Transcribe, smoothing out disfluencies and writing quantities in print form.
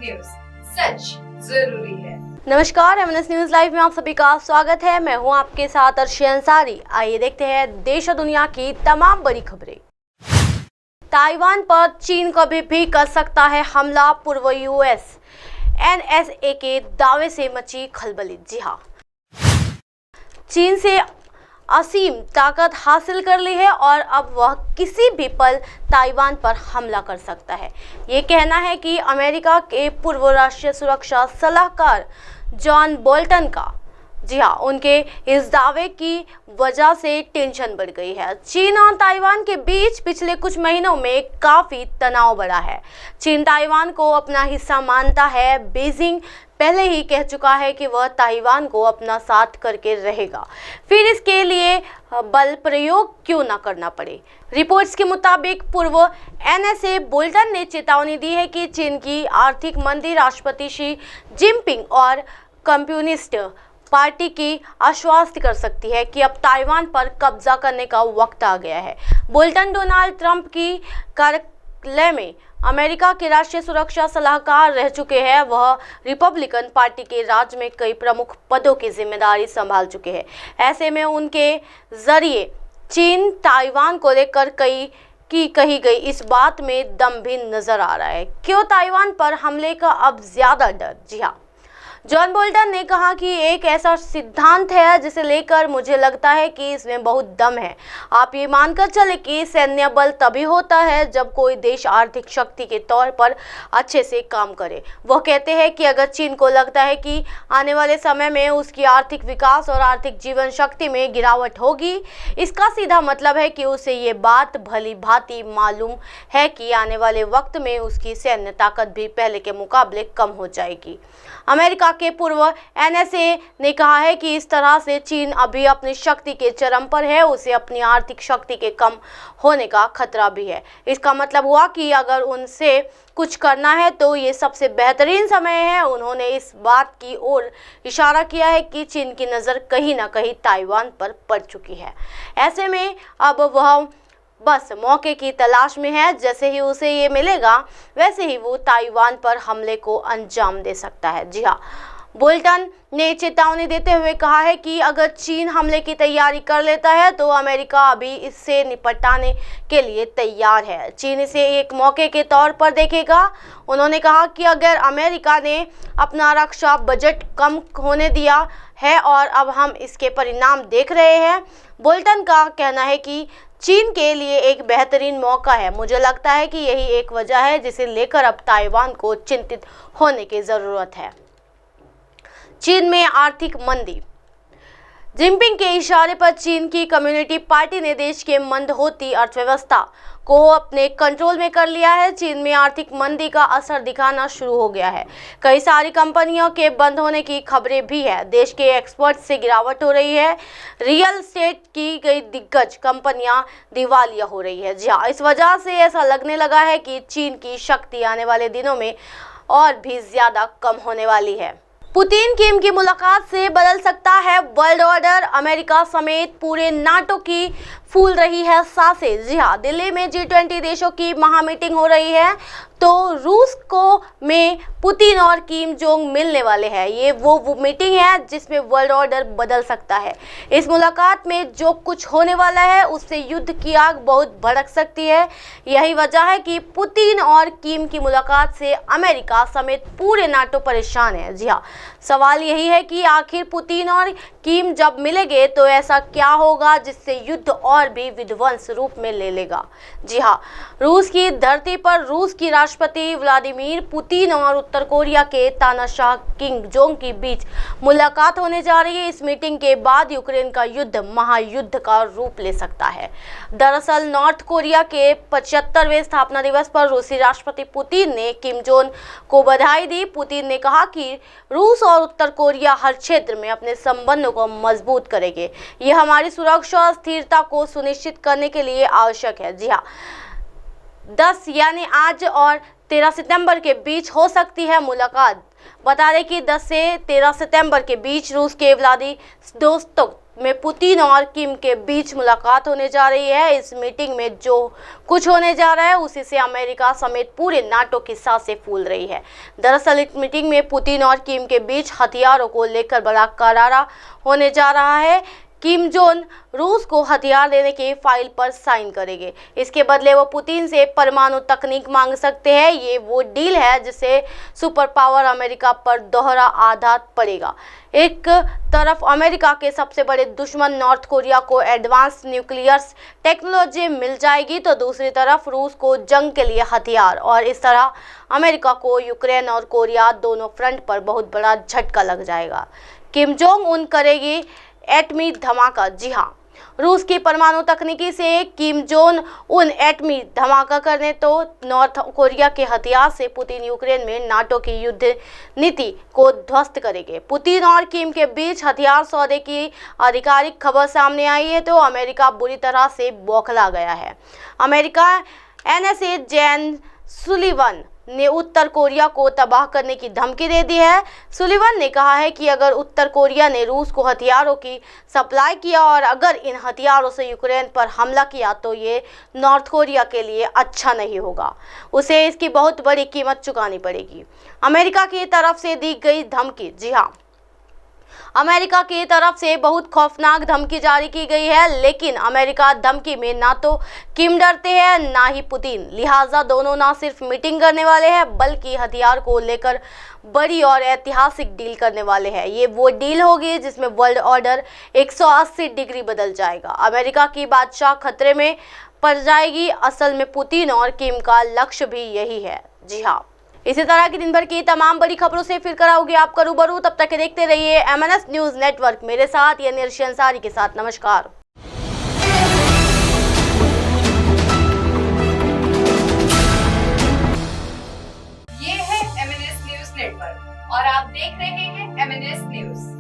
News, सच जरूरी है। नमस्कार, एमएनएस न्यूज लाइव में आप सभी का स्वागत है। मैं हूं आपके साथ अर्शी अंसारी। आइए देखते हैं देश और दुनिया की तमाम बड़ी खबरें। ताइवान पर चीन कभी भी कर सकता है हमला, पूर्व यूएस एनएसए के दावे से मची खलबली। जी हां, चीन से असीम ताकत हासिल कर ली है और अब वह किसी भी पल ताइवान पर हमला कर सकता है। ये कहना है कि अमेरिका के पूर्व राष्ट्रीय सुरक्षा सलाहकार जॉन बोल्टन का। जी हाँ, उनके इस दावे की वजह से टेंशन बढ़ गई है। चीन और ताइवान के बीच पिछले कुछ महीनों में काफ़ी तनाव बढ़ा है। चीन ताइवान को अपना हिस्सा मानता है। बीजिंग पहले ही कह चुका है कि वह ताइवान को अपना साथ करके रहेगा, फिर इसके लिए बल प्रयोग क्यों ना करना पड़े। रिपोर्ट्स के मुताबिक पूर्व एनएसए बोल्टन ने चेतावनी दी है कि चीन की आर्थिक मंदी राष्ट्रपति शी जिनपिंग और कम्युनिस्ट पार्टी की आश्वस्त कर सकती है कि अब ताइवान पर कब्जा करने का वक्त आ गया है। बोल्टन डोनाल्ड ट्रंप की कार्यालय में अमेरिका के राष्ट्रीय सुरक्षा सलाहकार रह चुके हैं। वह रिपब्लिकन पार्टी के राज्य में कई प्रमुख पदों की जिम्मेदारी संभाल चुके हैं। ऐसे में उनके जरिए चीन ताइवान को लेकर कही गई इस बात में दम भी नजर आ रहा है। क्यों ताइवान पर हमले का अब ज्यादा डर? जी हाँ, जॉन बोल्टन ने कहा कि एक ऐसा सिद्धांत है जिसे लेकर मुझे लगता है कि इसमें बहुत दम है। आप ये मानकर चले कि सैन्य बल तभी होता है जब कोई देश आर्थिक शक्ति के तौर पर अच्छे से काम करे। वह कहते हैं कि अगर चीन को लगता है कि आने वाले समय में उसकी आर्थिक विकास और आर्थिक जीवन शक्ति में गिरावट होगी, इसका सीधा मतलब है कि उसे ये बात भली भांति मालूम है कि आने वाले वक्त में उसकी सैन्य ताकत भी पहले के मुकाबले कम हो जाएगी। अमेरिका के पूर्व एनएसए ने कहा है कि इस तरह से चीन अभी अपनी शक्ति के चरम पर है। उसे अपनी आर्थिक शक्ति के कम होने का खतरा भी है। इसका मतलब हुआ कि अगर उनसे कुछ करना है तो ये सबसे बेहतरीन समय है। उन्होंने इस बात की ओर इशारा किया है कि चीन की नज़र कहीं ना कहीं ताइवान पर पड़ चुकी है। ऐसे में अब वह बस मौके की तलाश में है। जैसे ही उसे ये मिलेगा वैसे ही वो ताइवान पर हमले को अंजाम दे सकता है। जी हाँ, बोल्टन ने चेतावनी देते हुए कहा है कि अगर चीन हमले की तैयारी कर लेता है तो अमेरिका अभी इससे निपटने के लिए तैयार है। चीन इसे एक मौके के तौर पर देखेगा। उन्होंने कहा कि अगर अमेरिका ने अपना रक्षा बजट कम होने दिया है और अब हम इसके परिणाम देख रहे हैं। बोल्टन का कहना है कि चीन के लिए एक बेहतरीन मौका है। मुझे लगता है कि यही एक वजह है जिसे लेकर अब ताइवान को चिंतित होने की ज़रूरत है। चीन में आर्थिक मंदी। जिनपिंग के इशारे पर चीन की कम्युनिस्ट पार्टी ने देश के मंद होती अर्थव्यवस्था को अपने कंट्रोल में कर लिया है। चीन में आर्थिक मंदी का असर दिखाना शुरू हो गया है। कई सारी कंपनियों के बंद होने की खबरें भी है। देश के एक्सपोर्ट से गिरावट हो रही है। रियल एस्टेट की कई दिग्गज कंपनियां दिवालिया हो रही है। जी हाँ, इस वजह से ऐसा लगने लगा है कि चीन की शक्ति आने वाले दिनों में और भी ज्यादा कम होने वाली है। पुतिन किम की मुलाकात से बदल सकता है वर्ल्ड ऑर्डर। अमेरिका समेत पूरे नाटो की फूल रही है सांसें। जी हाँ, दिल्ली में G20 देशों की महामीटिंग हो रही है तो रूस को में पुतिन और किम जोंग मिलने वाले हैं। ये वो मीटिंग है जिसमें वर्ल्ड ऑर्डर बदल सकता है। इस मुलाकात में जो कुछ होने वाला है उससे युद्ध की आग बहुत भड़क सकती है। यही वजह है कि पुतिन और किम की मुलाकात से अमेरिका समेत पूरे नाटो परेशान है। जी हाँ, सवाल यही है कि आखिर पुतिन और किम जब मिलेंगे तो ऐसा क्या होगा जिससे युद्ध और भी विध्वंस रूप में ले लेगा। जी हाँ, रूस की धरती पर रूस की राष्ट्रपति व्लादिमीर पुतिन और उत्तर कोरिया के तानाशाह किम जोंग के बीच मुलाकात होने जा रही है। इस मीटिंग के बाद यूक्रेन का युद्ध महायुद्ध का रूप ले सकता है। दरअसल नॉर्थ कोरिया के 75वें स्थापना दिवस पर रूसी राष्ट्रपति पुतिन ने किम जोंग को बधाई दी। पुतिन ने कहा कि रूस और उत्तर कोरिया हर क्षेत्र में अपने संबंधों को मजबूत करेंगे। यह हमारी सुरक्षा और स्थिरता को सुनिश्चित करने के लिए आवश्यक है। जी हाँ, 10 यानी आज और 13 सितंबर के बीच हो सकती है मुलाकात। बता दें कि 10 से 13 सितंबर के बीच रूस के व्लादिवोस्तोक में पुतिन और किम के बीच मुलाकात होने जा रही है। इस मीटिंग में जो कुछ होने जा रहा है उसी से अमेरिका समेत पूरे नाटो की सांसें फूल रही है। दरअसल इस मीटिंग में पुतिन और किम के बीच हथियारों को लेकर बड़ा करारा होने जा रहा है। किम जोन रूस को हथियार देने की फाइल पर साइन करेंगे। इसके बदले वो पुतिन से परमाणु तकनीक मांग सकते हैं। ये वो डील है जिससे सुपर पावर अमेरिका पर दोहरा आघात पड़ेगा। एक तरफ अमेरिका के सबसे बड़े दुश्मन नॉर्थ कोरिया को एडवांस न्यूक्लियर टेक्नोलॉजी मिल जाएगी, तो दूसरी तरफ रूस को जंग के लिए हथियार, और इस तरह अमेरिका को यूक्रेन और कोरिया दोनों फ्रंट पर बहुत बड़ा झटका लग जाएगा। किम जोंग उन करेगी एटमी धमाका। जी हाँ, रूस की परमाणु तकनीकी से किम जोंग उन एटमी धमाका करने तो नॉर्थ कोरिया के हथियार से पुतिन यूक्रेन में नाटो की युद्ध नीति को ध्वस्त करेंगे। पुतिन और किम के बीच हथियार सौदे की आधिकारिक खबर सामने आई है तो अमेरिका बुरी तरह से बौखला गया है। अमेरिका एनएसए जैन सुलिवन ने उत्तर कोरिया को तबाह करने की धमकी दे दी है। सुलिवन ने कहा है कि अगर उत्तर कोरिया ने रूस को हथियारों की सप्लाई किया और अगर इन हथियारों से यूक्रेन पर हमला किया तो ये नॉर्थ कोरिया के लिए अच्छा नहीं होगा, उसे इसकी बहुत बड़ी कीमत चुकानी पड़ेगी। अमेरिका की तरफ से दी गई धमकी। जी हाँ, अमेरिका की तरफ से बहुत खौफनाक धमकी जारी की गई है, लेकिन अमेरिका धमकी में ना तो किम डरते हैं ना ही पुतिन। लिहाजा दोनों ना सिर्फ मीटिंग करने वाले हैं बल्कि हथियार को लेकर बड़ी और ऐतिहासिक डील करने वाले हैं। ये वो डील होगी जिसमें वर्ल्ड ऑर्डर 180 डिग्री बदल जाएगा। अमेरिका की बादशाह खतरे में पड़ जाएगी। असल में पुतिन और किम का लक्ष्य भी यही है। जी हाँ, इसी तरह की दिन भर की तमाम बड़ी खबरों से फिर कराओगे आपका रूबरू। तब तक देखते रहिए MNS न्यूज नेटवर्क। मेरे साथ यानी अर्शी अंसारी के साथ नमस्कार। ये है MNS न्यूज नेटवर्क और आप देख रहे हैं MNS न्यूज।